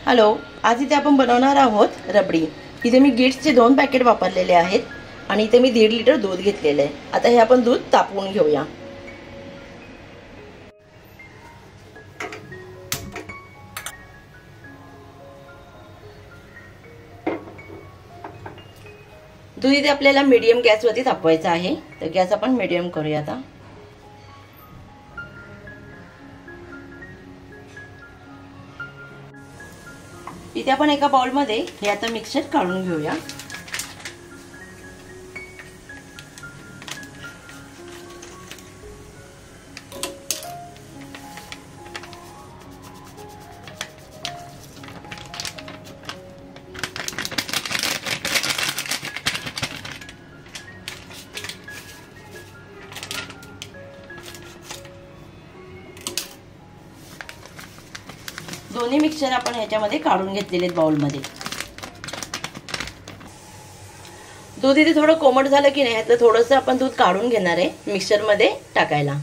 Hello, आज इथे आपण बनवणार आहोत रबडी। इथे मी गिट्सचे 2 पॅकेट वापरलेले आहेत आणि इथे मी 1.5 लिटर दूध घेतलेले आहे। आता हे आपण दूध तापवून घेऊया। दूध इथे आपल्याला मीडियम गॅसवरती तापवायचं आहे, तर गॅस आपण मीडियम करूया। आता इथे आपण एका बाउल मध्ये हे आता मिक्सचर काढून घेऊया। दोन्ही मिक्सचर आपण ह्याच्यामध्ये काढून घेतलेले आहेत बाउल मध्ये। दूध इथे थोडं कोमट झालं की नाही यातलं थोडंसं आपण दूध काढून घेणार आहे मिक्सचर मध्ये टाकायला।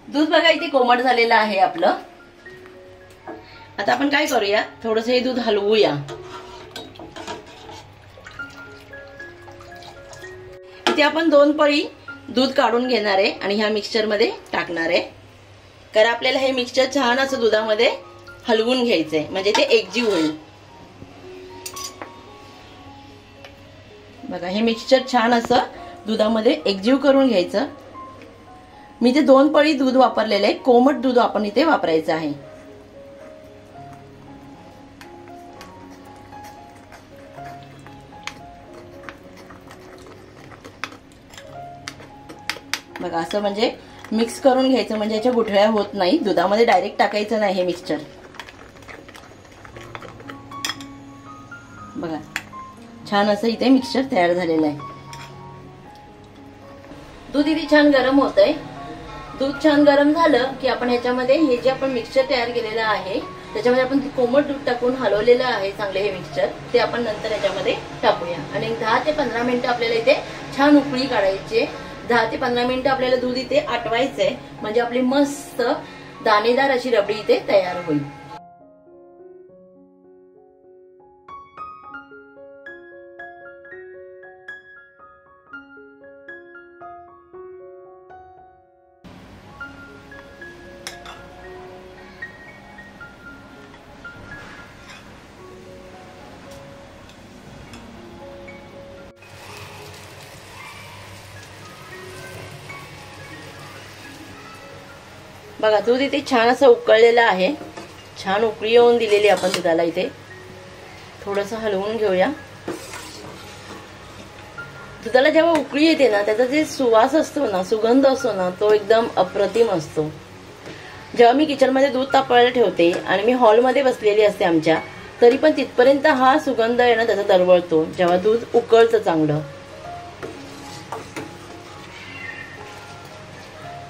दूध बघा इथे कोमट झालेलं आहे आपलं। आता आपण काय करूया, थोडंसं हे दूध हलवूया। इथे आपण 2 पळी दूध काढून घेणार आहे आणि ह्या मिक्सचर मध्ये टाकणार आहे, कारण आपल्याला हे मिक्सचर छान असं दुधामध्ये हलवून घ्यायचंय, म्हणजे ते एकजीव होईल। बघा हे मिक्सचर छान असं दुधामध्ये एकजीव करून घ्यायचं। मी ते 2 पळी दूध वापरलेले, कोमट दूध आपण इथे वापरायचं आहे। बघा असं म्हणजे मिक्स करून घ्यायचं, म्हणजे याच्या गुठळ्या होत नाही। दुधामध्ये डायरेक्ट टाकायचं नाही हे मिक्सचर। बघा छान असं इथे मिक्सचर तयार झालेलं आहे। दूध इथे छान गरम होतंय। दूध छान गरम झालं की आपण ह्याच्यामध्ये हे जे आपण मिक्सचर तयार केलेलं आहे त्याच्यामध्ये आपण कोमट दूध टाकून हलवलेलं आहे चांगले हे मिक्सचर, ते आपण नंतर ह्याच्यामध्ये टाकूया आणि 10 ते 15 मिनिटं आपल्याला इथे छान उकळी काढायची। 10 ते 15 मिनिटं आपल्याला दूध इथे आटवायचंय, म्हणजे आपली मस्त दाणेदार अशी रबडी इथे तयार होईल। बघा दूध इथे छान असं उकळलेलं आहे, छान उकळी येऊन दिलेली आपण दुधाला। इथे थोडंसं हलवून घेऊया। दुधाला जेव्हा उकळी येते ना त्याचा जे सुवास असतो ना, सुगंध असतो ना, तो एकदम अप्रतिम असतो। जेव्हा मी किचन मध्ये दूध तापवायला ठेवते आणि मी हॉल मध्ये बसलेली असते आमच्या, तरी पण तिथपर्यंत हा सुगंध आहे ना त्याचा दरवळतो जेव्हा दूध उकळतं चांगलं।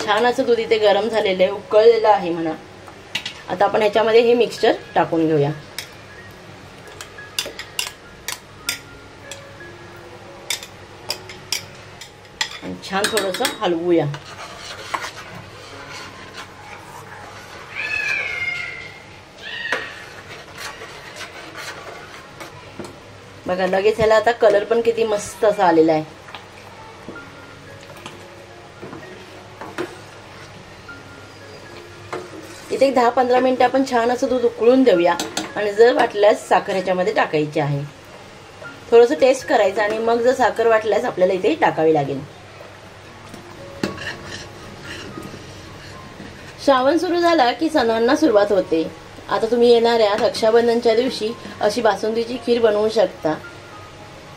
छान असं दूध इथे गरम झालेलं आहे, उकळलेलं आहे म्हणा। आता आपण ह्याच्यामध्ये हे मिक्सचर टाकून घेऊया। आणि छान थोडंसं हलवूया। बघा लगेच ह्याला आता कलर पण किती मस्त असा आलेला आहे। इथे 10-15 मिनिटं आपण छान असं दूध उकळून देऊया आणि जर वाटल्यास साखर ह्याच्यामध्ये टाकायची आहे। थोडंसं टेस्ट करायचं आणि मग जर साखर वाटल्यास आपल्याला इथे टाकावी लागेल। श्रावण सुरू झाला की सणांना सुरुवात होते। आता तुम्ही येणाऱ्या रक्षाबंधनच्या दिवशी अशी बासुंदीची खीर बनवू शकता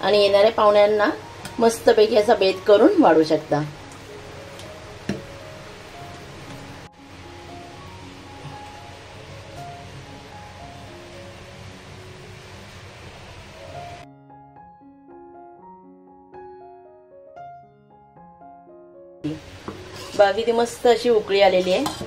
आणि येणाऱ्या पाहुण्यांना मस्तपैकी असा बेत करून वाढू शकता। बाकी ती मस्त अशी उकळी आलेली आहे।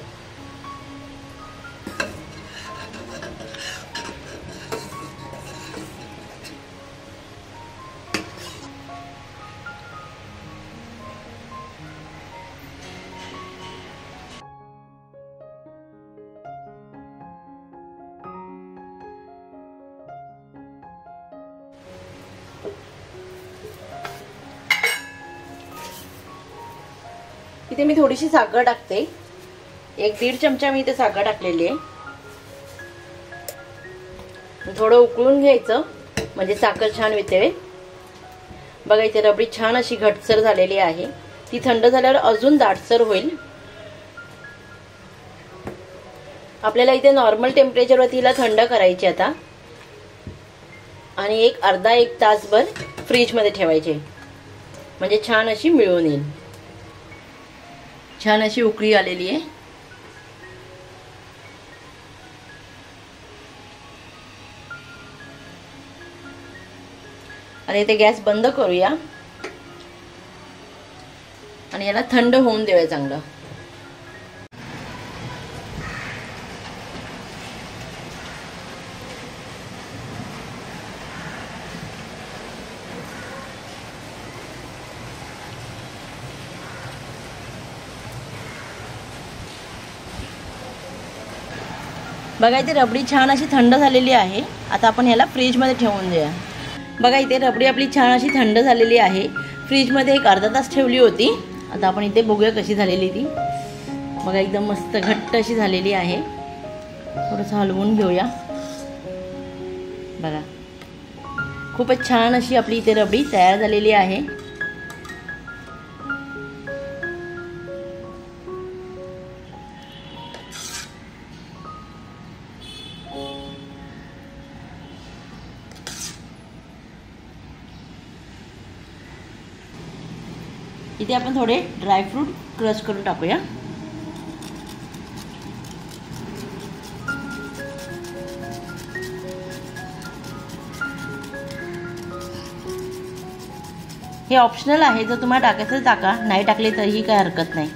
इथे मी थोडीशी साखर टाकते, 1-1.5 चमचा मी इथे साखर टाकलेली आहे. थोडं उकळून घ्यायचं म्हणजे साखर छान वितळेल. बघा इथे रबडी छान अशी घटसर झालेली आहे. ती थंड झाल्यावर अजून दाटसर होईल. आपल्याला इथे नॉर्मल टेम्परेचरवरती हिला थंड करायची आता आणि अर्धा एक तासभर फ्रीज मध्ये ठेवायचे म्हणजे छान अशी मिळून येईल. छान अशी उकळी आलेली आहे. आणि इथे गॅस बंद करूया आणि याला थंड होऊन देऊया चांगलं. बघा इथे रबडी छान अशी थंड झालेली आहे. आता आपण ह्याला फ्रीज मध्ये ठेवून देऊया. बघा इथे रबडी आपली छान अशी थंड झालेली आहे. फ्रीज मध्ये एक अर्धा तास ठेवली होती. आता आपण इथे बघूया कशी झालेली ती. बघा एकदम मस्त घट्ट अशी झालेली आहे. थोडंसं हलवून घेऊया. बघा खूपच छान अशी आपली इथे रबडी तयार झालेली आहे. इथे आपण थोडे ड्रायफ्रूट क्रश करून टाकूया. हे ऑप्शनल आहे, जर तुम्हाला टाकायचं टाका, नाही टाकले तरीही काही हरकत नाही.